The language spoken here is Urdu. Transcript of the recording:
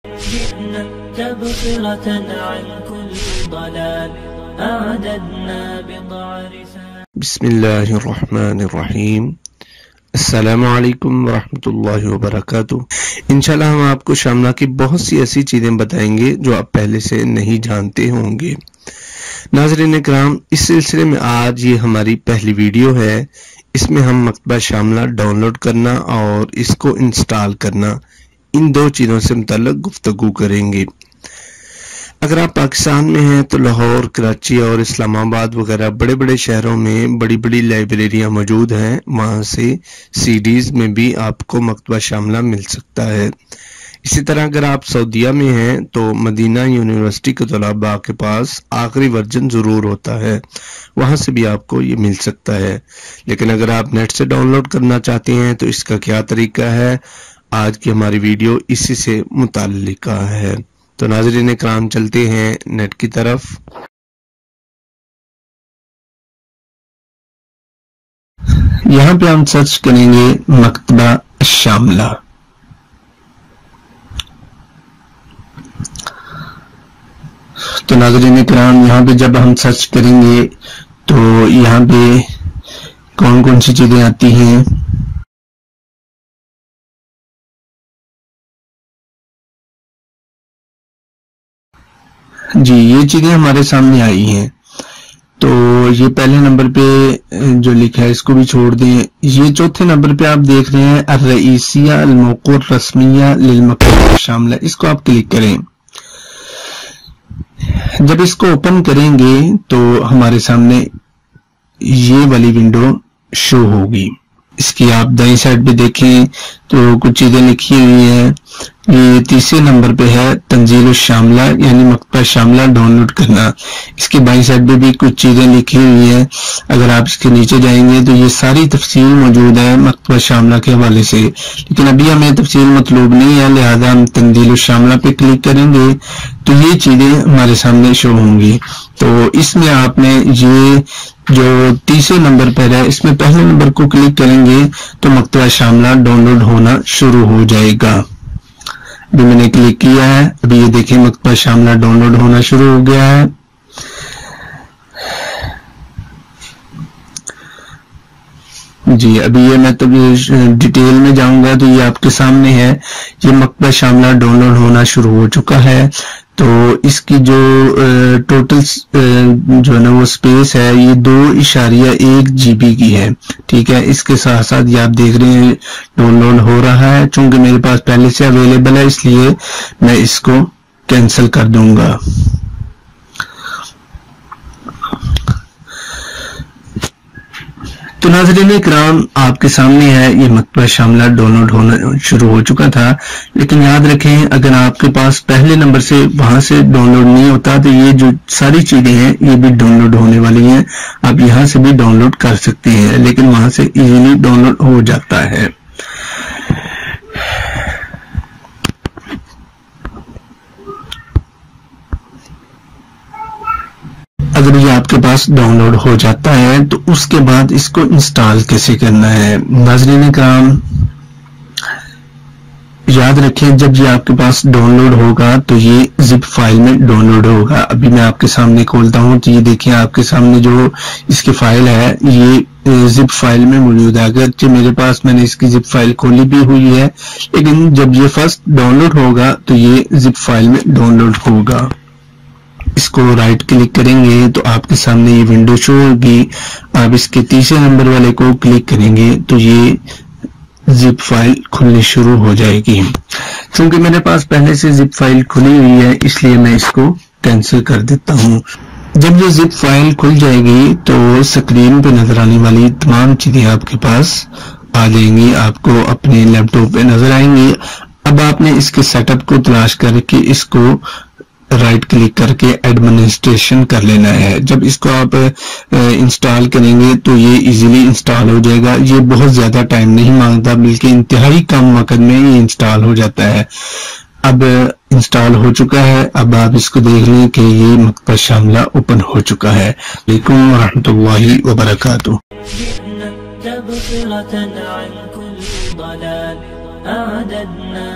جئنا تبصرة عن كل ضلال أعددنا بضع رسال. بسم اللہ الرحمن الرحیم. السلام علیکم ورحمۃ اللہ وبرکاتہ. انشاءاللہ ہم آپ کو شاملہ کی بہت سی ایسی چیزیں بتائیں گے جو آپ پہلے سے نہیں جانتے ہوں گے. ناظرین اکرام، اس سلسلے میں آج یہ ہماری پہلی ویڈیو ہے. اس میں ہم مکتبہ شاملہ ڈاؤن لوڈ کرنا اور اس کو انسٹال کرنا، ان دو چیزوں سے متعلق گفتگو کریں گے. اگر آپ پاکستان میں ہیں تو لاہور، کراچی اور اسلام آباد وغیرہ بڑے بڑے شہروں میں بڑی بڑی لائبریریاں موجود ہیں. وہاں سے CDs میں بھی آپ کو مکتبہ شاملہ مل سکتا ہے. اسی طرح اگر آپ سعودیہ میں ہیں تو مدینہ یونیورسٹی کے طلباء کے پاس آخری ورژن ضرور ہوتا ہے، وہاں سے بھی آپ کو یہ مل سکتا ہے. لیکن اگر آپ نیٹ سے ڈاؤن لوڈ کرنا چاہتے ہیں تو اس کا کیا طریقہ ہے، آج کی ہماری ویڈیو اسی سے متعلق ہے. تو ناظرین اکرام، چلتے ہیں نیٹ کی طرف. یہاں پہ ہم سرچ کریں گے مکتبہ شاملہ. تو ناظرین اکرام، یہاں پہ جب ہم سرچ کریں گے تو یہاں پہ کون کون سی چیزیں آتی ہیں. جی، یہ چیزیں ہمارے سامنے آئی ہیں. تو یہ پہلے نمبر پہ جو لکھا ہے اس کو بھی چھوڑ دیں. یہ چوتھے نمبر پہ آپ دیکھ رہے ہیں الرئیسیہ الموقع الرسمیہ للمکتبہ شاملہ، اس کو آپ کلک کریں. جب اس کو اوپن کریں گے تو ہمارے سامنے یہ والی ونڈو شو ہوگی. اس کی آپ دائیں سائڈ پہ دیکھیں تو کچھ چیزیں لکھی ہوئی ہیں. یہ تیسرے نمبر پہ ہے تنزیل الشاملہ، یعنی مکتبہ شاملہ ڈاؤن لوڈ کرنا. اس کی بائیں سائڈ پہ بھی کچھ چیزیں لکھی ہوئی ہیں. اگر آپ اس کے نیچے جائیں گے تو یہ ساری تفصیل موجود ہے مکتبہ شاملہ کے حوالے سے، لیکن ابھی ہمیں تفصیل مطلوب نہیں ہے، لہذا ہم تنزیل الشاملہ پہ کلک کریں گے تو یہ چیزیں ہمارے سامنے شو ہوں گی. تو اس میں آپ نے یہ جو تیسرے نمبر پر ہے اس میں پہلے نمبر کو کلک کریں گے تو مکتبہ شاملہ ڈاؤن لوڈ ہونا شروع ہو جائے گا. ابھی میں نے کلک کیا ہے، ابھی یہ دیکھیں مکتبہ شاملہ ڈاؤن لوڈ ہونا شروع ہو گیا ہے. جی، ابھی یہ میں تو ڈیٹیل میں جاؤں گا تو یہ آپ کے سامنے ہے، یہ مکتبہ شاملہ ڈاؤن لوڈ ہونا شروع ہو چکا ہے. تو اس کی جو ٹوٹل جو ہے نا وہ سپیس ہے یہ 2.1 GB کی ہے. ٹھیک ہے، اس کے ساتھ ساتھ یہ آپ دیکھ رہے ہیں ڈاؤن لوڈ ہو رہا ہے. چونکہ میرے پاس پہلے سے اویلیبل ہے اس لیے میں اس کو کینسل کر دوں گا. تو ناظرین اکرام، آپ کے سامنے ہے یہ مکتبہ شاملہ ڈاؤن لوڈ ہونا شروع ہو چکا تھا. لیکن یاد رکھیں اگر آپ کے پاس پہلے نمبر سے وہاں سے ڈاؤن لوڈ نہیں ہوتا تو یہ جو ساری چیزیں ہیں یہ بھی ڈاؤن لوڈ ہونے والی ہیں. آپ یہاں سے بھی ڈاؤن لوڈ کر سکتے ہیں، لیکن وہاں سے ایزیلی ڈاؤن لوڈ ہو جاتا ہے. اگر یہ آپ کے پاس ڈاؤن لوڈ ہو جاتا ہے تو اس کے بعد اس کو انسٹال کیسے کرنا ہے. ناظرین اکرام، یاد رکھیں جب یہ آپ کے پاس ڈاؤن لوڈ ہوگا تو یہ زپ فائل میں ڈاؤن لوڈ ہوگا. ابھی میں آپ کے سامنے کھولتا ہوں تو یہ دیکھیں آپ کے سامنے جو اس کی فائل ہے یہ زپ فائل میں موجود ہے. اگرچہ میرے پاس میں نے اس کی زپ فائل کھولی بھی ہوئی ہے، لیکن جب یہ فرسٹ ڈاؤن لوڈ ہوگا تو یہ زپ فائل میں ڈاؤن لوڈ ہوگا. اس کو رائٹ کلک کریں گے تو آپ کے سامنے یہ ونڈو شو ہوگی. آپ اس کے تیسرے نمبر والے کو کلک کریں گے تو یہ زپ فائل کھلنی شروع ہو جائے گی. چونکہ میرے پاس پہلے سے زپ فائل کھلی ہوئی ہے اس لیے میں اس کو کینسل کر دیتا ہوں. جب یہ زپ فائل کھل جائے گی تو اسکرین پہ نظر آنے والی تمام چیزیں آپ کے پاس آ جائیں گی، آپ کو اپنے لیپ ٹاپ پہ نظر آئیں گی. اب آپ نے اس کے سیٹ اپ کو تلاش کر کے اس کو رائٹ کلک کر کے ایڈمنسٹریشن کر لینا ہے. جب اس کو آپ انسٹال کریں گے تو یہ ایزیلی انسٹال ہو جائے گا. یہ بہت زیادہ ٹائم نہیں مانگتا، بلکہ انتہائی کم وقت میں یہ انسٹال ہو جاتا ہے. اب انسٹال ہو چکا ہے. اب آپ اس کو دیکھ لیں کہ یہ مکتبہ شاملہ اوپن ہو چکا ہے. وعلیکم ورحمۃ اللہ وبرکاتہ. جئنا تبصرة عن كل ضلال أعددنا